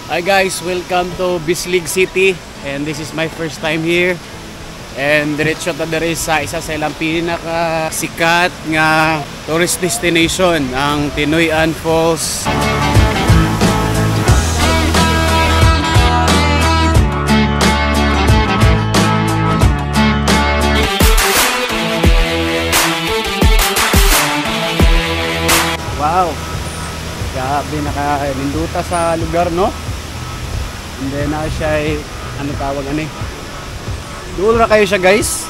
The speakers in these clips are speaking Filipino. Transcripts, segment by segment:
Hi guys, welcome to Bislig City and this is my first time here. And diretso ta diri sa isa sa ilang pinakasikat nga tourist destination, ang Tinoyan Falls. Wow! Grabe, nakalinduta sa lugar, no? And then siya ay, ano tawag ano eh, dulo na kayo siya guys.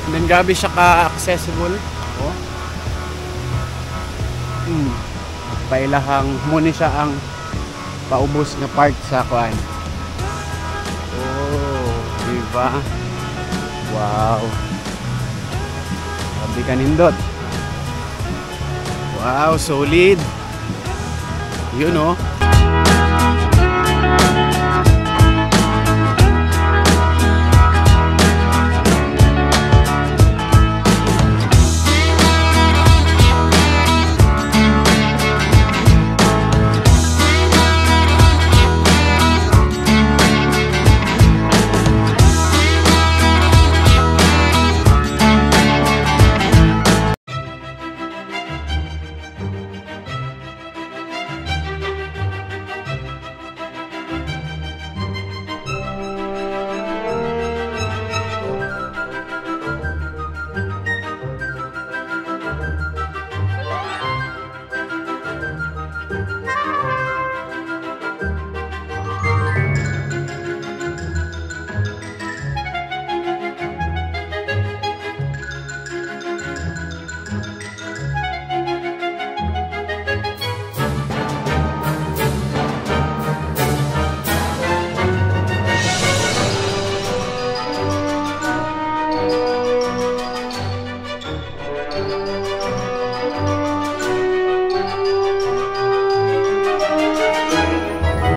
And then grabe siya ka-accessible. Oh. Pailahang muna siya ang paubos na part sa kuan. Oh, diba? Wow. Grabe kanindot. Wow, solid. You know.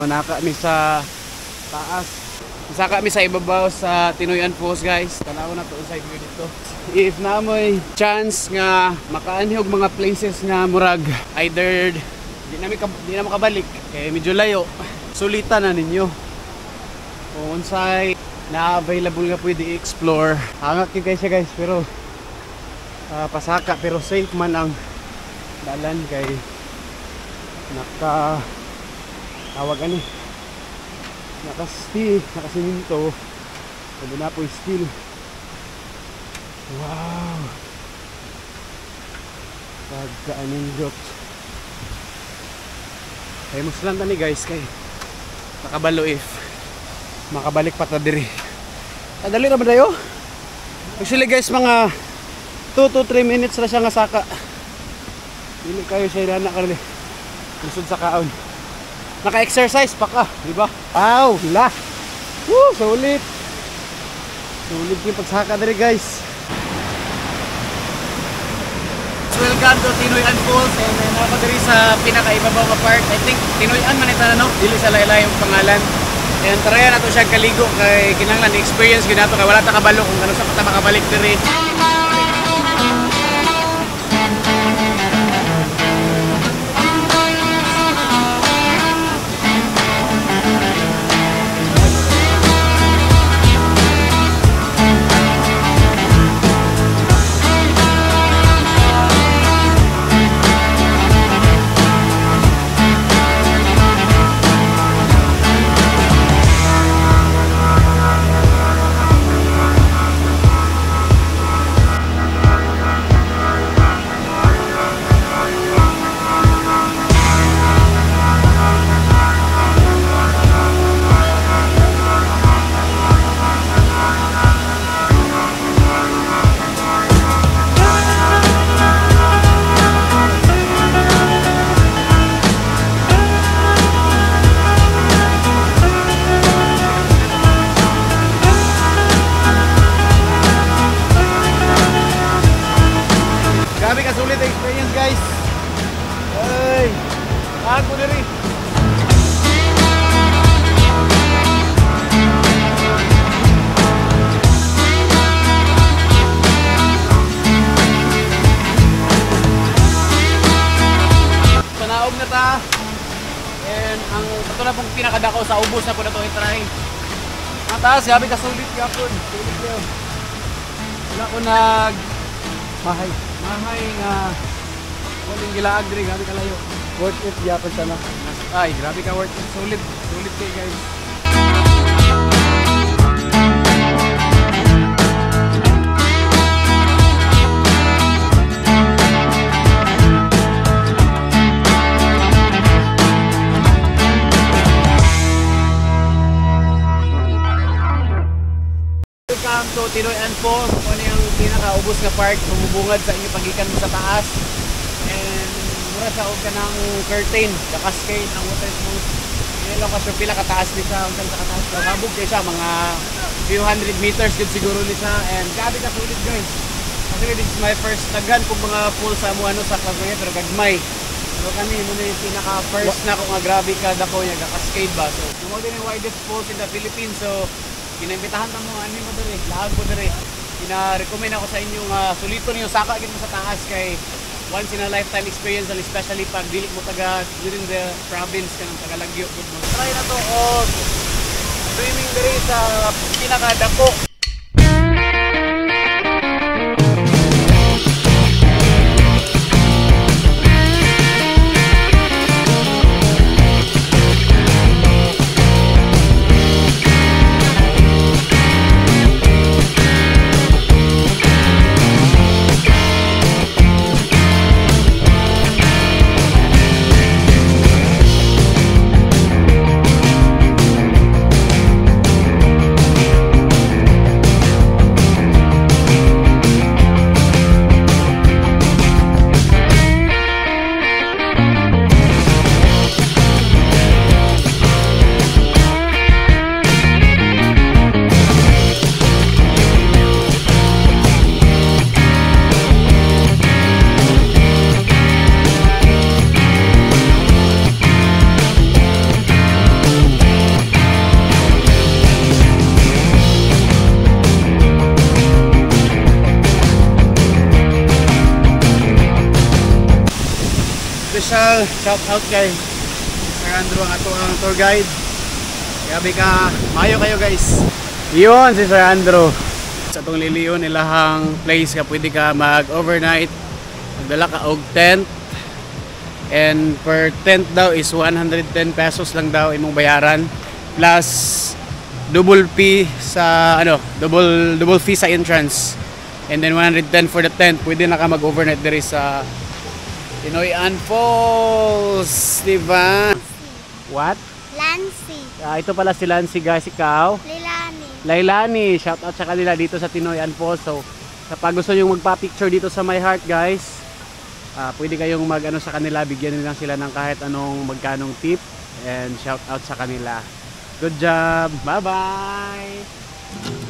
Naka mi sa taas. Saka mi sa ibabaw sa Tinoyan Falls guys. Tanaw na to sa view dito. If na mo'y chance nga makaani og mga places nga murag either di na makabalik kay medyo layo, sulitan na ninyo. Kung unsay na available nga pwede i-explore. Hangat kay siya guys, pero pasaka pero safe man ang dalan kay naka tawag ano, nakasiminto, sabi na po steel. Wow, pagkaaning jokes ay muslan tani guys kay nakabalo if makabalik pa ta diri. Kadali ra ba dayo? Actually guys, mga 2 to 3 minutes na siya nga saka. Dili kayo siya na karli lusod sa kaon. Naka-exercise pa ka, di ba? Wow, la. Woo, solid. Solid yung pagsaka dali guys. Welcome to Tinoyan Falls, and ako diri sa pinakaibabaw nga part. I think Tinoyan man ito na, no? Dili sa laylay yung pangalan. And tarayan nato siya kaligo kay kinahanglan experience gyud nato kay wala ta kabalo kung ano sa ta makabalik diri. Grabe ka sulit experience guys. Ay, ako diri. Panaog na ta. And ang ito na pong pinakadakaw sa ubos na po na ito i-try. Ang taas, gabi ka sulit kapon. Sulit yun. Wala ko mahay nga walang gilaag diri, gabi kalayo. Worth it yapon sana. Ay, grabe ka worth it. Sulit kayo guys. Welcome to Tinoyan Falls. Ano yung pinakaubos nga park, bumubungad sa inyo pagikan mo sa taas. And mura sa og kanang curtain, the cascade, ang water smooth. Ngayon lang kasi pila kataas ni siya, hanggang sa kataas daw. Habog kayo siya, mga few hundred meters good siguro ni siya. And gabi ka sulit guys. Actually this is my first taghan kung mga pool sa mo ano sa Cagayan pero gagmay. So kami muna yung pinaka first na kung nga grabe ka dako niya, cascade ba. So mo din yung widest falls in the Philippines. So kinaimbitahan ta mo ani mo diri, laag mo diri. Ina-recommend ako sa inyo nga sulito niyo saka gid mo sa taas kay once in a lifetime experience and especially pag dili mo taga during the province kanang taga Lagyo gud mo. Try na to og swimming diri sa pinakadako. Special shout out kay Sir Andrew ang ato ang tour guide. Grabe ka, mayo kayo guys. Yun si Sir Andrew. Sa itong liliyon ilahang place ka pwede ka mag overnight. Magdala ka og tent. And per tent daw is 110 pesos lang daw imong bayaran. Plus double fee sa double fee sa entrance. And then 110 for the tent. Pwede na ka mag overnight diri sa Tinoyan Falls, diba? What? Lancy. Ito pala si Lancy guys, ikaw? Leilani. Lailani, shout out sa kanila dito sa Tinoyan Falls. So, kapag gusto nyo magpa-picture dito sa My Heart guys, pwede kayong mag-ano sa kanila, bigyan nila sila ng kahit anong magkanong tip. And shout out sa kanila. Good job, bye bye!